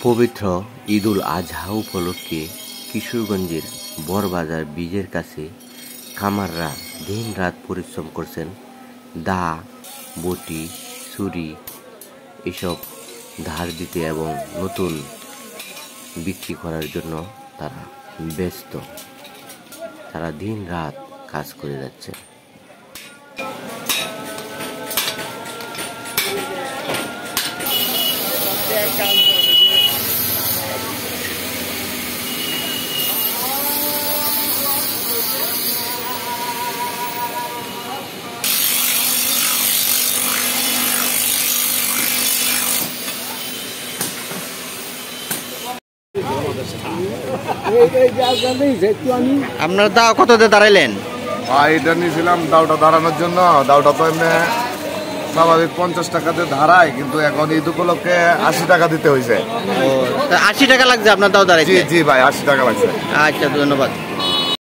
পবিত্র ঈদুল আজহা উপলক্ষে কিশোরগঞ্জের বড়বাজার ব্রিজের কাছে খামাররা দিন রাত পরিশ্রম করছেন। দা, বটি, ছুরি এসব ধার দিতে এবং নতুন বিক্রি করার জন্য তারা ব্যস্ত। তারা দিন রাত কাজ করে যাচ্ছে। আপনার দাও কত দিয়ে দাঁড়াইলেন? এটা নিয়েছিলাম দাওটা দাঁড়ানোর জন্য। দাওটা তো এমনি স্বাভাবিক 50 টাকাতে দাঁড়ায়, কিন্তু এখন ঈদ উপলক্ষে 80 টাকা দিতে হয়েছে। 80 টাকা লাগছে আপনার দাও দাঁড়াইতে? জি জি ভাই, 80 টাকা লাগছে। আচ্ছা, ধন্যবাদ।